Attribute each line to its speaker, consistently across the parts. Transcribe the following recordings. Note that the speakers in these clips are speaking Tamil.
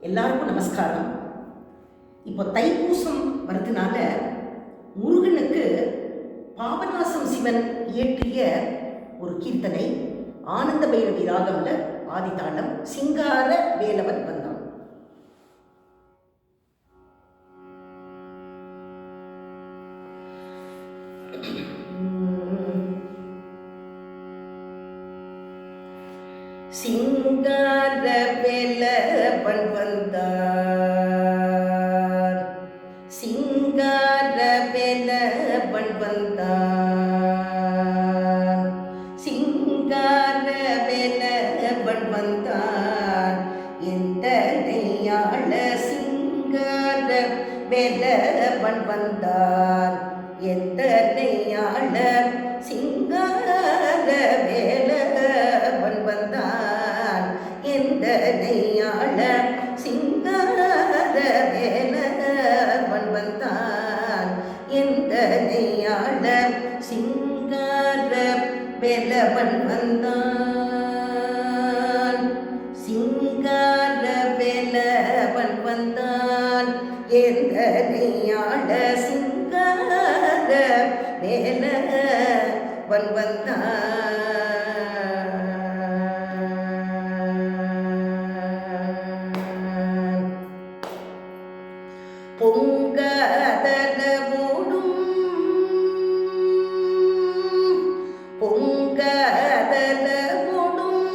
Speaker 1: எல்லாருக்கும் நமஸ்காரம். இப்போ தைப்பூசம் வரதுனால முருகனுக்கு பாபநாசம் சிவன் இயற்றிய ஒரு கீர்த்தனை ஆனந்த பைரவி ராகம்ல ஆதிதாளம் சிங்கார வேலவன் வந்தான். சிங்கார வேலவன் வந்தார், சிங்கார வேலவன் வந்தார், சிங்கார வேலவன் வந்தார். எந்த நெய்யாள சிங்கார வேலவன் வந்தார், எந்த நெய்யாள சிங்கார வேலவன் வந்தான். எந்த நெய்யாள சிங்கார வேலவன் வந்தான், எந்த நெய்யாள சிங்கார வேலவன் வந்தான். சிங்கார வேலவன் வந்தான், எந்த நெய்யாள சிங்கார வேலவன் வந்தான். பொங்கதல ஓடும், பொங்கதல ஓடும்,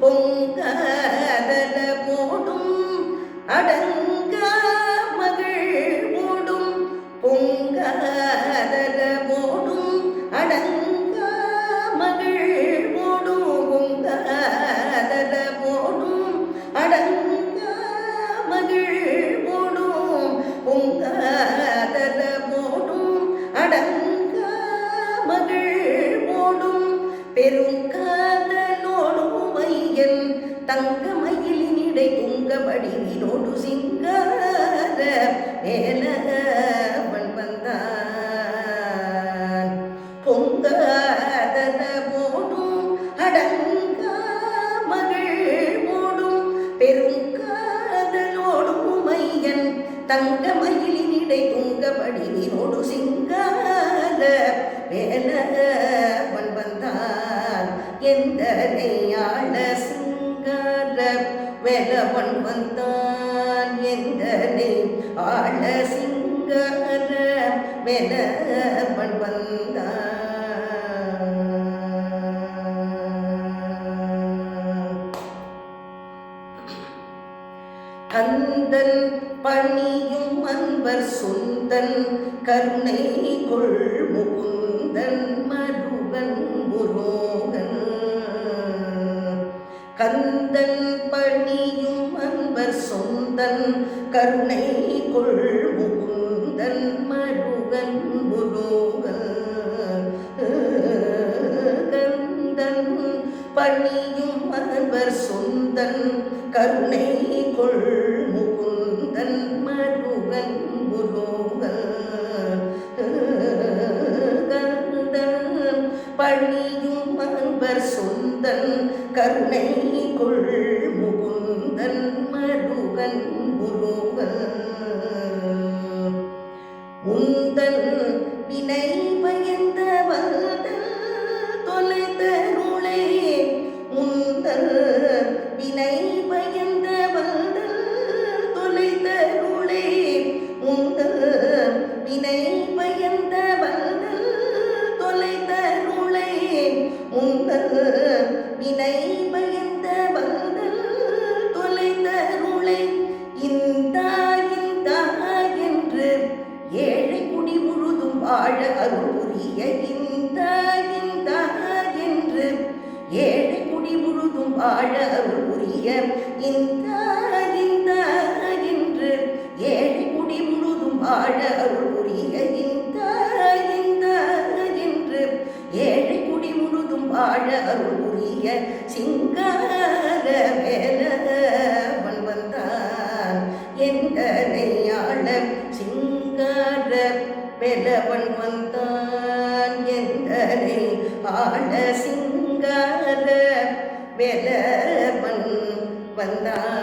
Speaker 1: பொங்கதல ஓடும் அடங்க மகள் ஓடும், பொங்கதல ஓடும் அடங்க மகள் ஓடும், பொங்கதல ஓடும் அடங்க மகள் ஓடும், பொங்கதல ஓடும் அடங்க மகள் ஓடும். பெருங்காதலோடும் மையன் தங்க மயிலினிடை துங்கபடி வினோடு சிங்கார வேலவன் வந்தான். பொங்கதல ஓடும் அடங்க மகள் ஓடும், பெருங்காதலோடும் மையன் தங்க மயிலினிடை துங்கபடி வினோடு சிங்கார வேலவன் வந்தான். எந்த நெய்யாள சிங்கார வேலவன் வந்தான், எந்த நெய்யாள சிங்கார வேலவன் வந்தான். கந்தன் பணியும் அன்பர் சொந்தன் கருணை கொள் முகுந்தன் மருகன் முருகன். கந்தன் பணியும் அன்பர் சொந்தன் கருணை கொள் முகுந்தன் மருகன் முருகன். கந்தன் பணியும் அன்பர் சொந்தன் கருணை கொள் முகுந்தன் மருகன் முருகன். கந்தன் பணியும் அன்பர் சொந்தன் கருணை கொள் முகுந்தன் மருகன் முருகன். முந்தன் வினை பயந்த வந்தன் தொலைதருளே, முந்தன் வினை பயந்த வந்தன் தொலைதருளே, முந்தன் வினை பயந்த வந்தன் தொலைதருளே, முந்தன் வினை பயந்த வந்தன் தொலைதருளே. இந்தா இந்தா என்று ஏழை குடி முழுதும் வாழ அருள் புரிய, இந்தா இந்தா என்று ஏழை குடி முழுதும் வாழ அருள் புரிய, இந்தா இந்தா என்று ஏழை குடி முழுதும் வாழ அருள் புரிய, இந்தா இந்தா என்று ஏழை குடி முழுதும் வாழ அருள் புரிய. சிங்கார வேலவன் வந்தான், எந்த நெய்யாள சிங்கார வேலவன் வந்தான், எந்த நெய்யாள சிங்கார வேல வந்தாய்